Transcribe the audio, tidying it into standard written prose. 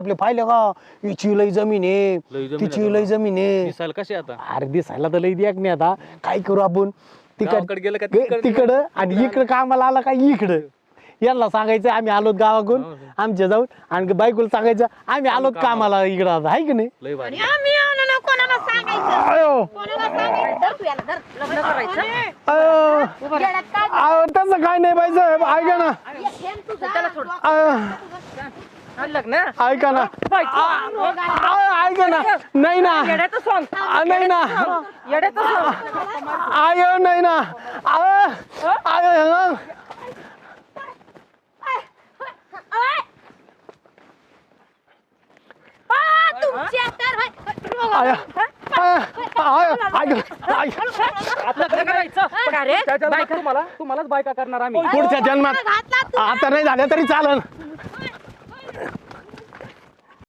आपले पाहिलं का हिची लई जमीन आहे तिची लई जमीन आहे दिसायला कशी आता अरे दिसायला तर लई द्या नाही आता काय करू आपण गावाकडे गेलं का तिकडं आणि इकडं कामाला आला का इकडं यांना सांगायचं आम्ही आलोत गावाकडून आमच्या जाऊन आणि बायकोला सांगायचं आम्ही आलोत कामाला इकडं आता आहे की नाही लय भारी आम्ही आलो ना कोणाला सांगायचं अयो कोणाला सांगायचं धर तू याला धर लग्न करायचं अयो येड्यात काय अहो, तसं काय नाही पाहिजे ऐका ना लग्न ऐका ना ऐका ना नाही ना नाही ना आयो नाही ना आयो तुमच्या तर तुम्हालाच बायका करणार आम्ही पुढच्या जन्मात आता नाही झाल्या तरी चालन